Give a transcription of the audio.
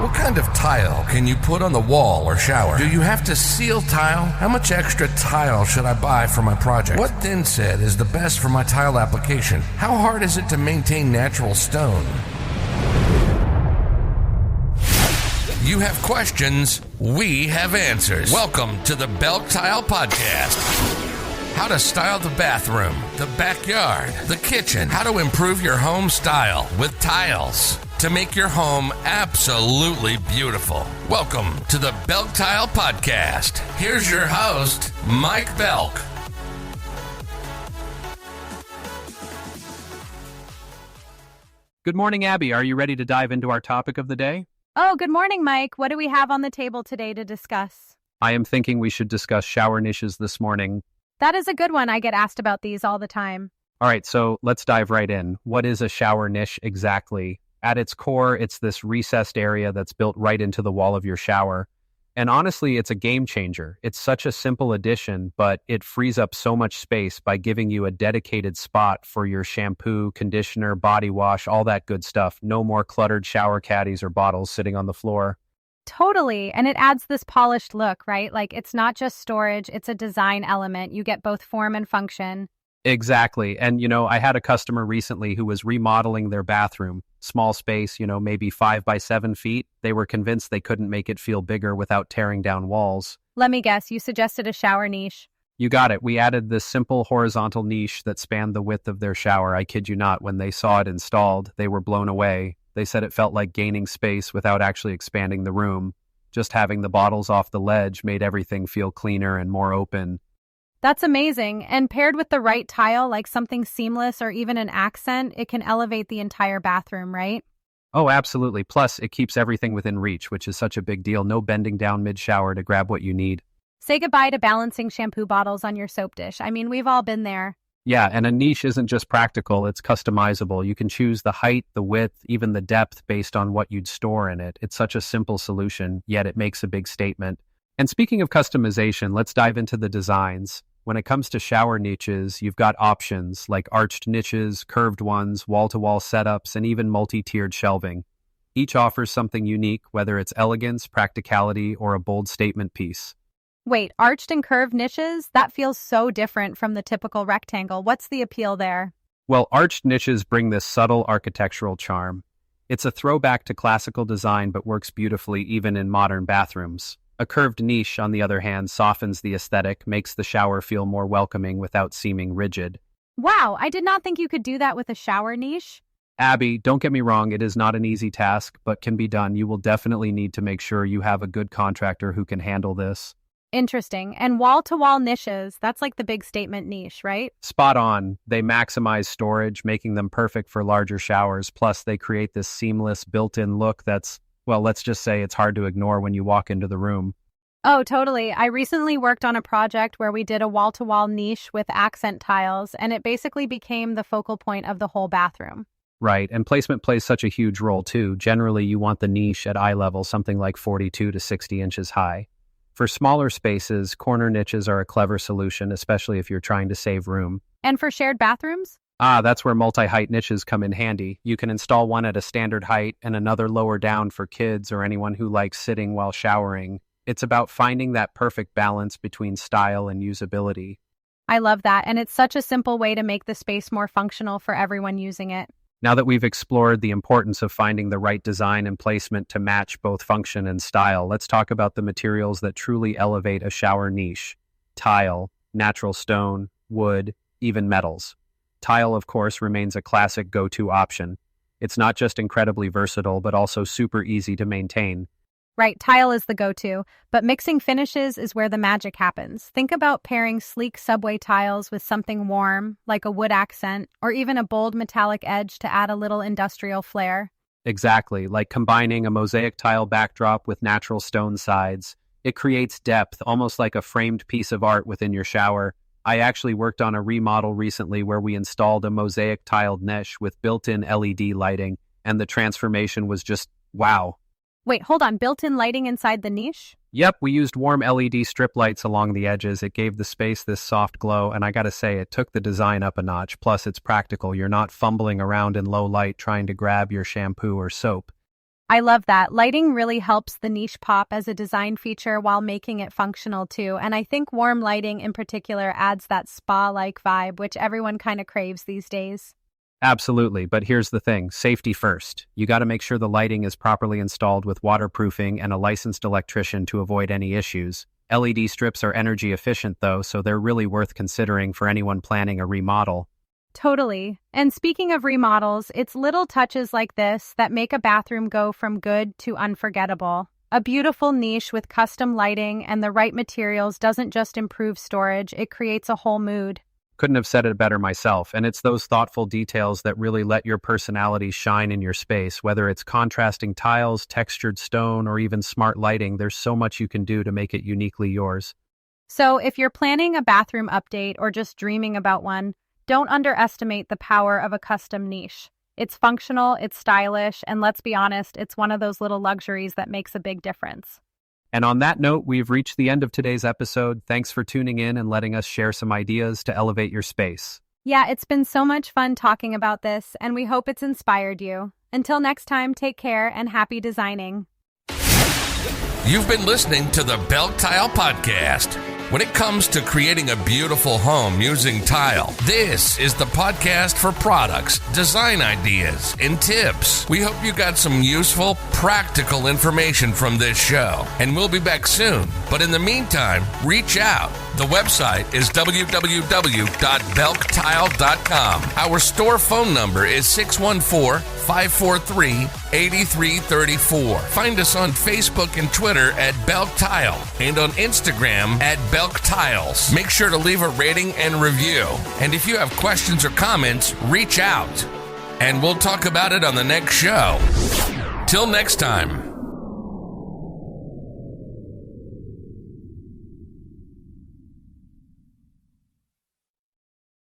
What kind of tile can you put on the wall or shower? Do you have to seal tile? How much extra tile should I buy for my project? What thin set is the best for my tile application? How hard is it to maintain natural stone? You have questions, we have answers. Welcome to the Belk Tile Podcast. How to style the bathroom, the backyard, the kitchen. How to improve your home style with tiles to make your home absolutely beautiful. Welcome to the Belk Tile Podcast. Here's your host, Mike Belk. Good morning, Abby. Are you ready to dive into our topic of the day? Oh, good morning, Mike. What do we have on the table today to discuss? I am thinking we should discuss shower niches this morning. That is a good one. I get asked about these all the time. All right, so let's dive right in. What is a shower niche exactly? At its core, it's this recessed area that's built right into the wall of your shower. And honestly, it's a game changer. It's such a simple addition, but it frees up so much space by giving you a dedicated spot for your shampoo, conditioner, body wash, all that good stuff. No more cluttered shower caddies or bottles sitting on the floor. Totally. And it adds this polished look, right? Like it's not just storage, it's a design element. You get both form and function. Exactly. And, I had a customer recently who was remodeling their bathroom. Small space, maybe 5 by 7 feet. They were convinced they couldn't make it feel bigger without tearing down walls. Let me guess, you suggested a shower niche. You got it. We added this simple horizontal niche that spanned the width of their shower. I kid you not, when they saw it installed, they were blown away. They said it felt like gaining space without actually expanding the room. Just having the bottles off the ledge made everything feel cleaner and more open. That's amazing. And paired with the right tile, like something seamless or even an accent, it can elevate the entire bathroom, right? Oh, absolutely. Plus, it keeps everything within reach, which is such a big deal. No bending down mid-shower to grab what you need. Say goodbye to balancing shampoo bottles on your soap dish. I mean, we've all been there. Yeah, and a niche isn't just practical, it's customizable. You can choose the height, the width, even the depth based on what you'd store in it. It's such a simple solution, yet it makes a big statement. And speaking of customization, let's dive into the designs. When it comes to shower niches, you've got options like arched niches, curved ones, wall-to-wall setups, and even multi-tiered shelving. Each offers something unique, whether it's elegance, practicality, or a bold statement piece. Wait, arched and curved niches? That feels so different from the typical rectangle. What's the appeal there? Well, arched niches bring this subtle architectural charm. It's a throwback to classical design but works beautifully even in modern bathrooms. A curved niche, on the other hand, softens the aesthetic, makes the shower feel more welcoming without seeming rigid. Wow, I did not think you could do that with a shower niche. Abby, don't get me wrong, it is not an easy task, but can be done. You will definitely need to make sure you have a good contractor who can handle this. Interesting. And wall-to-wall niches, that's like the big statement niche, right? Spot on. They maximize storage, making them perfect for larger showers. Plus, they create this seamless, built-in look that's, well, let's just say it's hard to ignore when you walk into the room. Oh, totally. I recently worked on a project where we did a wall-to-wall niche with accent tiles, and it basically became the focal point of the whole bathroom. Right, and placement plays such a huge role, too. Generally, you want the niche at eye level, something like 42 to 60 inches high. For smaller spaces, corner niches are a clever solution, especially if you're trying to save room. And for shared bathrooms? That's where multi-height niches come in handy. You can install one at a standard height and another lower down for kids or anyone who likes sitting while showering. It's about finding that perfect balance between style and usability. I love that, and it's such a simple way to make the space more functional for everyone using it. Now that we've explored the importance of finding the right design and placement to match both function and style, let's talk about the materials that truly elevate a shower niche. Tile, natural stone, wood, even metals. Tile, of course, remains a classic go-to option. It's not just incredibly versatile, but also super easy to maintain. Right, tile is the go-to, but mixing finishes is where the magic happens. Think about pairing sleek subway tiles with something warm, like a wood accent, or even a bold metallic edge to add a little industrial flair. Exactly, like combining a mosaic tile backdrop with natural stone sides. It creates depth, almost like a framed piece of art within your shower. I actually worked on a remodel recently where we installed a mosaic tiled niche with built-in LED lighting, and the transformation was just wow. Wait, hold on, built-in lighting inside the niche? Yep, we used warm LED strip lights along the edges. It gave the space this soft glow, and I gotta say, it took the design up a notch. Plus, it's practical. You're not fumbling around in low light trying to grab your shampoo or soap. I love that. Lighting really helps the niche pop as a design feature while making it functional too. And I think warm lighting in particular adds that spa-like vibe, which everyone kind of craves these days. Absolutely, but here's the thing, safety first. You got to make sure the lighting is properly installed with waterproofing and a licensed electrician to avoid any issues. LED strips are energy efficient though, so they're really worth considering for anyone planning a remodel. Totally. And speaking of remodels, it's little touches like this that make a bathroom go from good to unforgettable. A beautiful niche with custom lighting and the right materials doesn't just improve storage, it creates a whole mood. Couldn't have said it better myself, and it's those thoughtful details that really let your personality shine in your space. Whether it's contrasting tiles, textured stone, or even smart lighting, there's so much you can do to make it uniquely yours. So if you're planning a bathroom update or just dreaming about one, don't underestimate the power of a custom niche. It's functional, it's stylish, and let's be honest, it's one of those little luxuries that makes a big difference. And on that note, we've reached the end of today's episode. Thanks for tuning in and letting us share some ideas to elevate your space. Yeah, it's been so much fun talking about this, and we hope it's inspired you. Until next time, take care and happy designing. You've been listening to the Belk Tile Podcast. When it comes to creating a beautiful home using tile, this is the podcast for products, design ideas, and tips. We hope you got some useful, practical information from this show, and we'll be back soon. But in the meantime, reach out. The website is www.belktile.com. Our store phone number is 614-543-8334. Find us on Facebook and Twitter at Belk Tile and on Instagram at Belk Tiles. Make sure to leave a rating and review. And if you have questions or comments, reach out. And we'll talk about it on the next show. Till next time.